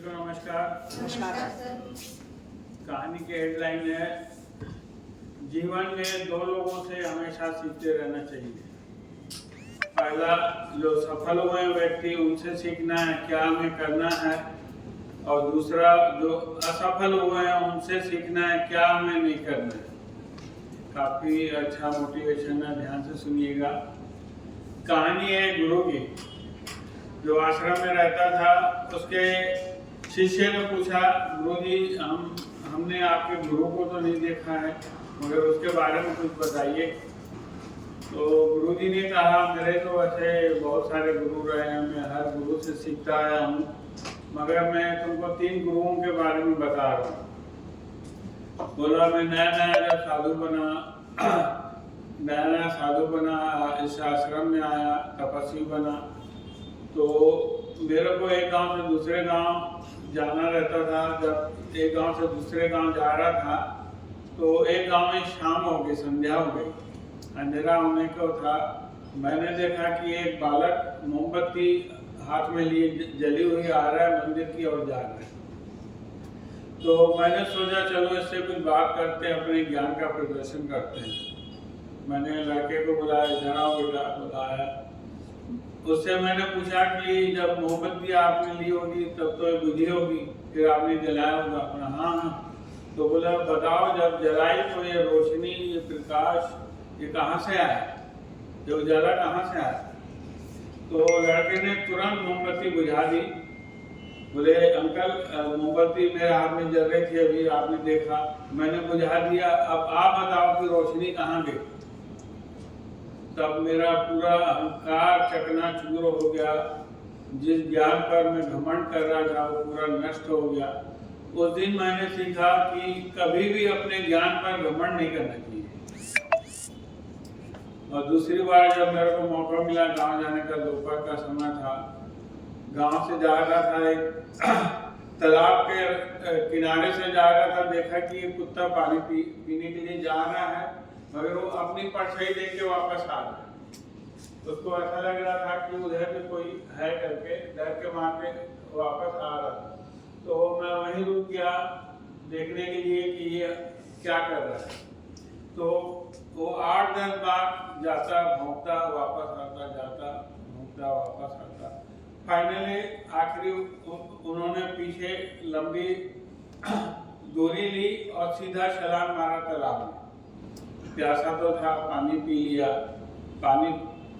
को नमस्कार। नमस्कार। कहानी की हेडलाइन है, जीवन में दो लोगों से हमेशा सीखते रहना चाहिए। पहला, जो सफल हुए व्यक्ति, उनसे सीखना है क्या हमें करना है, और दूसरा जो असफल हुए हैं उनसे सीखना है क्या हमें नहीं करना है। काफी अच्छा मोटिवेशन है, ध्यान से सुनिएगा। कहानी है गुरु की। जो आश्रम में रहता था, उसके शिष्य ने पूछा, गुरुजी हमने आपके गुरु को तो नहीं देखा है, मगर उसके बारे में कुछ बताइए। तो गुरुजी ने कहा, मेरे तो वैसे बहुत सारे गुरु रहे हैं, मैं हर गुरु से सीखता आया हूँ, मगर मैं तुमको 3 गुरुओं के बारे में बता रहा हूँ। बोला, मैं नया जब साधु बना, इस आश्रम में आया, तपस्वी बना, तो मेरे को एक गांव से दूसरे गांव जाना रहता था। जब एक गांव से दूसरे गांव जा रहा था, तो एक गांव में शाम हो गई, संध्या हो गई, अंधेरा होने को था। मैंने देखा कि एक बालक मोमबत्ती हाथ में लिए जली हुई आ रहा है, मंदिर की ओर जा रहा है। तो मैंने सोचा, चलो इससे कुछ बात करते हैं, अपने ज्ञान का प्रदर्शन करते हैं। मैंने लड़के को बुलाया, इधर आओ बेटा, बुलाया। उससे मैंने पूछा कि जब मोमबत्ती आपने ली होगी तब तो ये बुझी होगी, फिर आपने जलाया होगा। अपना हाँ। तो बोला, बताओ जब जलाई तो ये रोशनी, ये प्रकाश, ये कहाँ से आया, ये उजाला कहाँ से आया? तो लड़के ने तुरंत मोमबत्ती बुझा दी। बोले, अंकल मोमबत्ती मेरे हाथ में जल रही थी, अभी आपने देखा, मैंने बुझा दिया, अब आप बताओ कि रोशनी कहाँ गई। तब मेरा पूरा अहंकार चकनाचूर हो गया। जिस ज्ञान पर मैं घमंड कर रहा था वो पूरा नष्ट हो गया। उस दिन मैंने सीखा कि कभी भी अपने ज्ञान पर घमंड नहीं करना चाहिए। और दूसरी बार जब मेरे को मौका मिला गांव जाने का, दोपहर का समय था, गांव से जा रहा था, एक तालाब के किनारे से जा रहा था, देखा कि एक कुत्ता पानी पीने के लिए जा रहा है, मगर वो अपनी परछाई देख के वापस आ गया। उसको ऐसा लग रहा था कि उधर भी कोई है करके, डर के मारे वापस आ रहा था। तो मैं वहीं रुक गया देखने के लिए कि ये क्या कर रहा है। तो वो 8-10 बार जाता, भौंकता, वापस आता, जाता, भौंकता, वापस आता। फाइनली आखिरी उन्होंने पीछे लंबी दूरी ली और सीधा छलांग मारा तालाब में। प्यासा तो था, पानी पी लिया। पानी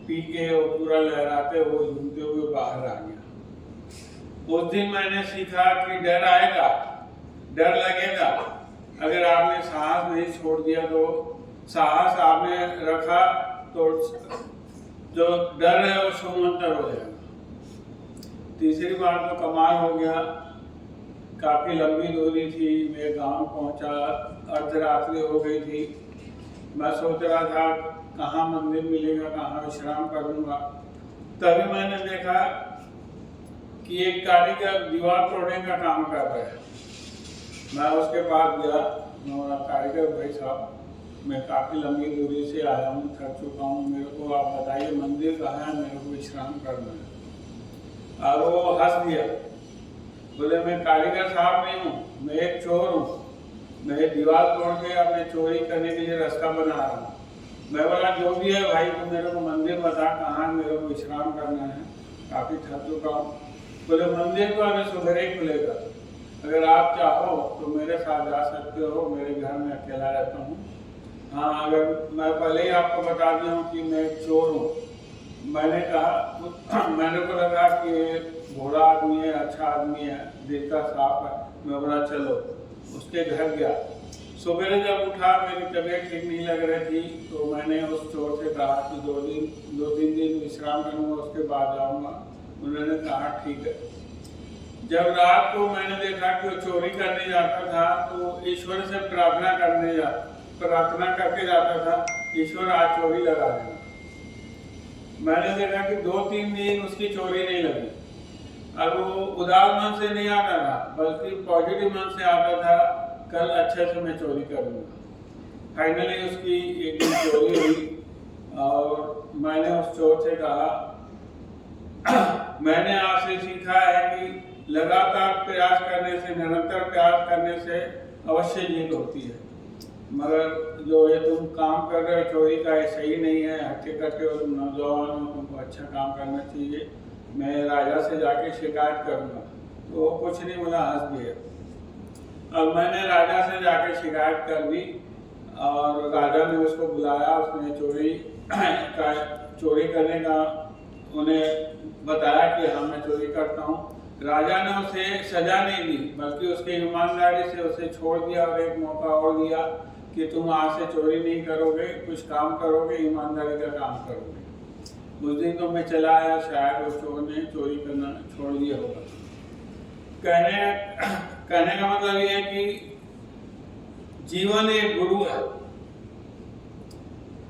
पी के वो पूरा लहराते हुए, घूमते हुए बाहर आ गया। उस दिन मैंने सीखा कि डर आएगा, डर लगेगा, अगर आपने साहस नहीं छोड़ दिया, तो साहस आपने रखा तो जो डर है वो सुमंतर हो जाएगा। तीसरी बार तो कमाल हो गया। काफी लंबी दूरी थी, मैं गांव पहुंचा, अर्धरात्रि हो गई थी। मैं सोच रहा था कहाँ मंदिर मिलेगा, कहाँ विश्राम करूंगा। तभी मैंने देखा कि एक कारीगर दीवार तोड़ने का काम कर रहा है। मैं उसके पास गया, मेरा कारीगर भाई साहब, मैं काफ़ी लंबी दूरी से आया हूँ, थक चुका हूँ, मेरे को आप बताइए मंदिर कहाँ है, मेरे को विश्राम करना है। और वो हंस दिया। बोले, मैं कारीगर साहब नहीं हूँ, मैं एक चोर हूँ, मैं दीवार तोड़ के अपने चोरी करने के लिए रास्ता बना रहा हूँ। मैं बोला, जो भी है भाई, तू मेरे को मंदिर बता कहाँ मेरे को विश्राम करना है, काफ़ी थक चुका हूँ। बोले, मंदिर तो अगर सुबह खुलेगा, अगर आप चाहो तो मेरे साथ जा सकते हो, मेरे घर में अकेला रहता हूँ। हाँ, अगर मैं पहले ही आपको बता दिया हूँ कि मैं एक चोर हूँ। मैंने कहा, मैंने को लगा कि भोला आदमी है, अच्छा आदमी है, दिल का साफ है। मैं बोला, चलो। उसके घर गया। सुबह जब उठा, मेरी तबीयत ठीक नहीं लग रही थी, तो मैंने उस चोर से कहा कि 2-3 दिन विश्राम करूँगा, उसके बाद जाऊँगा। उन्होंने कहा, ठीक है। जब रात को मैंने देखा कि वो चोरी करने जाता था, तो ईश्वर से प्रार्थना करके जाता था, ईश्वर आज चोरी लगा देना। मैंने देखा कि 2-3 दिन उसकी चोरी नहीं लगी। और वो उदास मन से नहीं आता था, बल्कि पॉजिटिव मन से आता था, कल अच्छे से मैं चोरी करूँगा। फाइनली उसकी एक दिन चोरी हुई और मैंने उस चोर से कहा, मैंने आपसे सीखा है कि लगातार प्रयास करने से, निरंतर प्रयास करने से अवश्य जीत होती है। मगर जो ये तुम काम कर रहे हो चोरी का, ये सही नहीं है, हकीकत हो, तुम नौजवान हो, तुमको अच्छा काम करना चाहिए, मैं राजा से जाके शिकायत करूँगा। तो वो कुछ नहीं बोला, हंस दिया। अब मैंने राजा से जाके शिकायत कर दी और राजा ने उसको बुलाया। उसने चोरी करने का उन्हें बताया कि हाँ मैं चोरी करता हूँ। राजा ने उसे सजा नहीं दी, बल्कि उसकी ईमानदारी से उसे छोड़ दिया और एक मौका और दिया कि तुम आज से चोरी नहीं करोगे, कुछ काम करोगे, ईमानदारी का काम करोगे। उस दिन तो मैं चला आया, शायद उस चोर ने चोरी करना छोड़ दिया होगा। कहने का मतलब ये है कि जीवन एक गुरु है,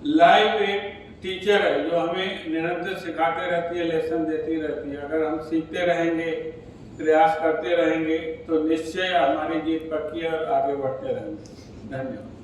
लाइफ एक टीचर है जो हमें निरंतर सिखाते रहती है, लेसन देती रहती है। अगर हम सीखते रहेंगे, प्रयास करते रहेंगे तो निश्चय हमारी जीत पक्की है और आगे बढ़ते रहेंगे। धन्यवाद।